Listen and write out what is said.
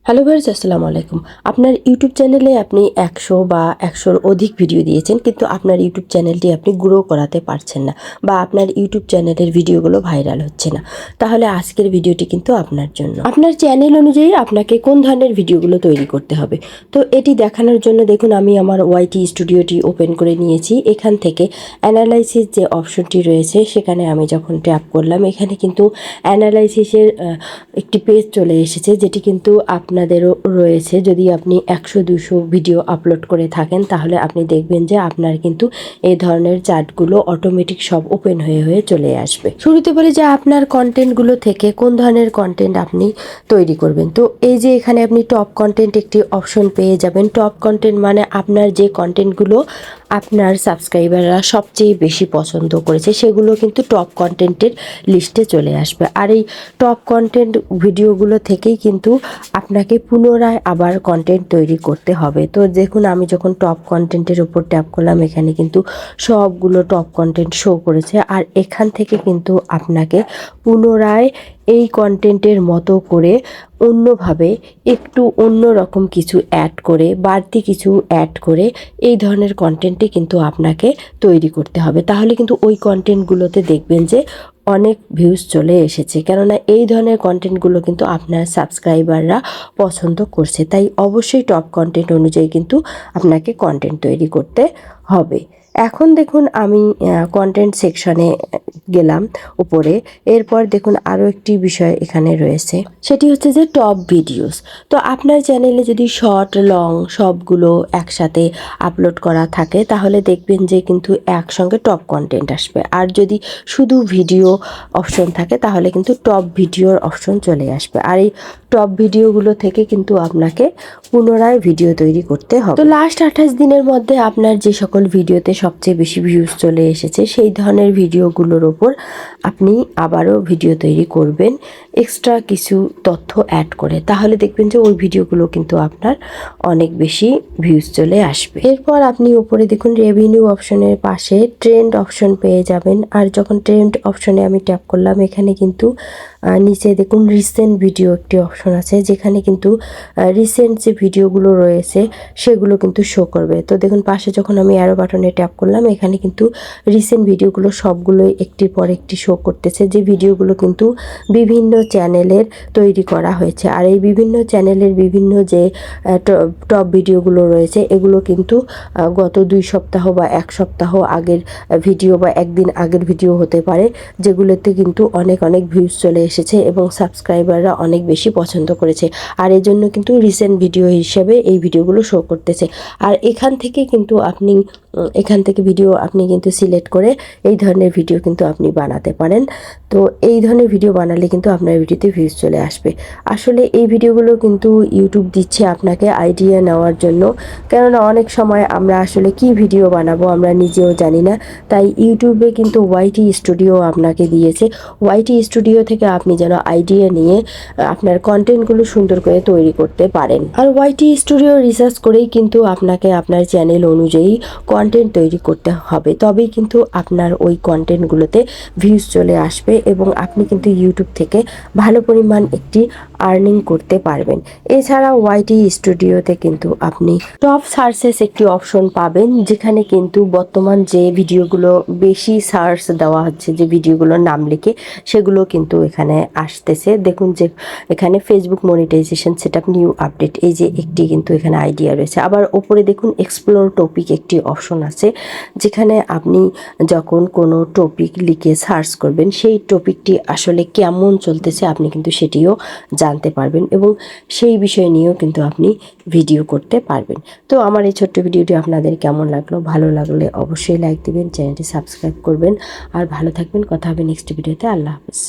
Hello viewers, আসসালামু আলাইকুম। আপনার ইউটিউব চ্যানেলে আপনি 100 বা 100-র অধিক ভিডিও দিয়েছেন, কিন্তু আপনার ইউটিউব চ্যানেলটি আপনি গ্রো করাতে পারছেন না, বা আপনার ইউটিউব চ্যানেলের ভিডিওগুলো ভাইরাল হচ্ছে না। তাহলে আজকের ভিডিওটি কিন্তু আপনার জন্য। আপনার চ্যানেল অনুযায়ী আপনাকে কোন ধরনের ভিডিওগুলো তৈরি করতে হবে, তো এটি দেখানোর জন্য দেখুন আমি আমার ওয়াইটি স্টুডিওটি ওপেন করে নিয়েছি। এখান থেকে অ্যানালাইসিস যে অপশনটি রয়েছে সেখানে আমি যখন ট্যাপ করলাম, এখানে কিন্তু অ্যানালাইসিসের একটি পেজ চলে এসেছে, যেটি কিন্তু আপনাদেরও রয়েছে। যদি আপনি 100-200 ভিডিও আপলোড করে থাকেন, তাহলে আপনি দেখবেন যে আপনার কিন্তু এই ধরনের চার্টগুলো অটোমেটিক সব ওপেন হয়ে হয়ে চলে আসবে। শুরুতে বলি যে আপনার কন্টেন্টগুলো থেকে কোন ধরনের কন্টেন্ট আপনি তৈরি করবেন। তো এই যে এখানে আপনি টপ কন্টেন্ট একটি অপশন পেয়ে যাবেন। টপ কন্টেন্ট মানে আপনার যে কন্টেন্টগুলো আপনার সাবস্ক্রাইবাররা সবচেয়ে বেশি পছন্দ করেছে, সেগুলো কিন্তু টপ কন্টেন্টের লিস্টে চলে আসবে। আর এই টপ কন্টেন্ট ভিডিওগুলো থেকেই কিন্তু আপনাকে পুনরায় আবার কন্টেন্ট তৈরি করতে হবে। তো দেখুন আমি যখন টপ কন্টেন্টের উপর ট্যাপ করলাম, এখানে কিন্তু সবগুলো টপ কন্টেন্ট শো করেছে। আর এখান থেকে কিন্তু আপনাকে পুনরায় এই কন্টেন্টের মতো করে অন্যভাবে একটু অন্য রকম কিছু অ্যাড করে, বাড়তি কিছু অ্যাড করে এই ধরনের কন্টেন্টই কিন্তু আপনাকে তৈরি করতে হবে। তাহলে কিন্তু ওই কন্টেন্টগুলোতে দেখবেন যে অনেক ভিউজ চলে এসেছে, কেননা এই ধরনের কন্টেন্টগুলো কিন্তু আপনার সাবস্ক্রাইবাররা পছন্দ করছে। তাই অবশ্যই টপ কন্টেন্ট অনুযায়ী কিন্তু আপনাকে কন্টেন্ট তৈরি করতে হবে। এখন দেখুন আমি কন্টেন্ট সেকশনে গেলাম উপরে। এরপর দেখুন আরও একটি বিষয় এখানে রয়েছে, সেটি হচ্ছে যে টপ ভিডিওস। তো আপনার চ্যানেলে যদি শর্ট লং সবগুলো একসাথে আপলোড করা থাকে, তাহলে দেখবেন যে কিন্তু একসঙ্গে টপ কন্টেন্ট আসবে। আর যদি শুধু ভিডিও অপশন থাকে, তাহলে কিন্তু টপ ভিডিওর অপশন চলে আসবে। আর এই টপ ভিডিওগুলো থেকে কিন্তু আপনাকে পুনরায় ভিডিও তৈরি করতে হবে। তো লাস্ট 28 দিনের মধ্যে আপনার যে সকল ভিডিওতে সবচেয়ে বেশি ভিউজ চলে এসেছে, সেই ধরনের ভিডিওগুলোর ওপর আপনি আবারও ভিডিও তৈরি করবেন এক্সট্রা কিছু তথ্য অ্যাড করে। তাহলে দেখবেন যে ওই ভিডিওগুলো কিন্তু আপনার অনেক বেশি ভিউজ চলে আসবে। এরপর আপনি উপরে দেখুন রেভিনিউ অপশনের পাশে ট্রেন্ড অপশন পেয়ে যাবেন। আর যখন ট্রেন্ড অপশনে আমি ট্যাপ করলাম, এখানে কিন্তু নিচে দেখুন রিসেন্ট ভিডিও একটি অপশন আছে, যেখানে কিন্তু রিসেন্ট যে ভিডিওগুলো রয়েছে সেগুলো কিন্তু শো করবে। তো দেখুন পাশে যখন আমি অ্যারো বাটনে ট্যাপ করলাম, এখানে কিন্তু রিসেন্ট ভিডিওগুলো সবগুলোই একটির পর একটি শো করতেছে, যে ভিডিওগুলো কিন্তু বিভিন্ন চ্যানেলের তৈরি করা হয়েছে। আর এই বিভিন্ন চ্যানেলের বিভিন্ন যে টপ ভিডিওগুলো রয়েছে, এগুলো কিন্তু গত 2 সপ্তাহ বা 1 সপ্তাহ আগের ভিডিও বা একদিন আগের ভিডিও হতে পারে, যেগুলোতে কিন্তু অনেক অনেক ভিউজ চলে এসেছে এবং সাবস্ক্রাইবাররা অনেক বেশি পছন্দ করেছে। আর এর জন্য কিন্তু রিসেন্ট ভিডিও হিসেবে এই ভিডিওগুলো শো করতেছে। আর এখান থেকে কিন্তু আপনি এখান থেকে ভিডিও আপনি কিন্তু সিলেক্ট করে এই ধরনের ভিডিও কিন্তু আপনি বানাতে পারেন। তো এই ধরনের ভিডিও বানালে কিন্তু আপনার ভিডিওতে ভিউজ চলে আসবে। আসলে এই ভিডিওগুলো কিন্তু ইউটিউব দিচ্ছে আপনাকে আইডিয়া নেওয়ার জন্য, কেননা অনেক সময় আমরা আসলে কি ভিডিও বানাবো আমরা নিজেও জানি না। তাই ইউটিউবে কিন্তু ওয়াইটি স্টুডিও আপনাকে দিয়েছে। ওয়াইটি স্টুডিও থেকে আপনি যেন আইডিয়া নিয়ে আপনার কন্টেন্টগুলো সুন্দর করে তৈরি করতে পারেন। আর ওয়াইটি স্টুডিও রিসার্চ করেই কিন্তু আপনাকে আপনার চ্যানেল অনুযায়ী কন্টেন্ট তৈরি করতে হবে, তবেই কিন্তু আপনার ওই কন্টেন্টগুলোতে ভিউজ চলে আসবে এবং আপনি কিন্তু ইউটিউব থেকে ভালো পরিমাণ একটি আর্নিং করতে পারবেন। এছাড়া ওয়াইটি স্টুডিওতে কিন্তু আপনি টপ সার্চেস একটি অপশন পাবেন, যেখানে কিন্তু বর্তমান যে ভিডিওগুলো বেশি সার্চ দেওয়া হচ্ছে, যে ভিডিওগুলোর নাম লিখে, সেগুলো কিন্তু এখানে আসতেছে। দেখুন যে এখানে Facebook monetisation setup new update, এই যে একটি কিন্তু এখানে আইডিয়া রয়েছে। আবার ওপরে দেখুন এক্সপ্লোর টপিক একটি অপশন আছে, যেখানে আপনি যখন কোনো টপিক লিখে সার্চ করবেন, সেই টপিকটি আসলে কেমন চলতেছে আপনি কিন্তু সেটিও জানতে পারবেন এবং সেই বিষয় নিয়েও কিন্তু আপনি ভিডিও করতে পারবেন। তো আমার এই ছোট্ট ভিডিওটি আপনাদের কেমন লাগলো? ভালো লাগলে অবশ্যই লাইক দিবেন, চ্যানেলটি সাবস্ক্রাইব করবেন। আর ভালো থাকবেন। কথা হবে নেক্সট ভিডিওতে। আল্লাহ হাফেজ।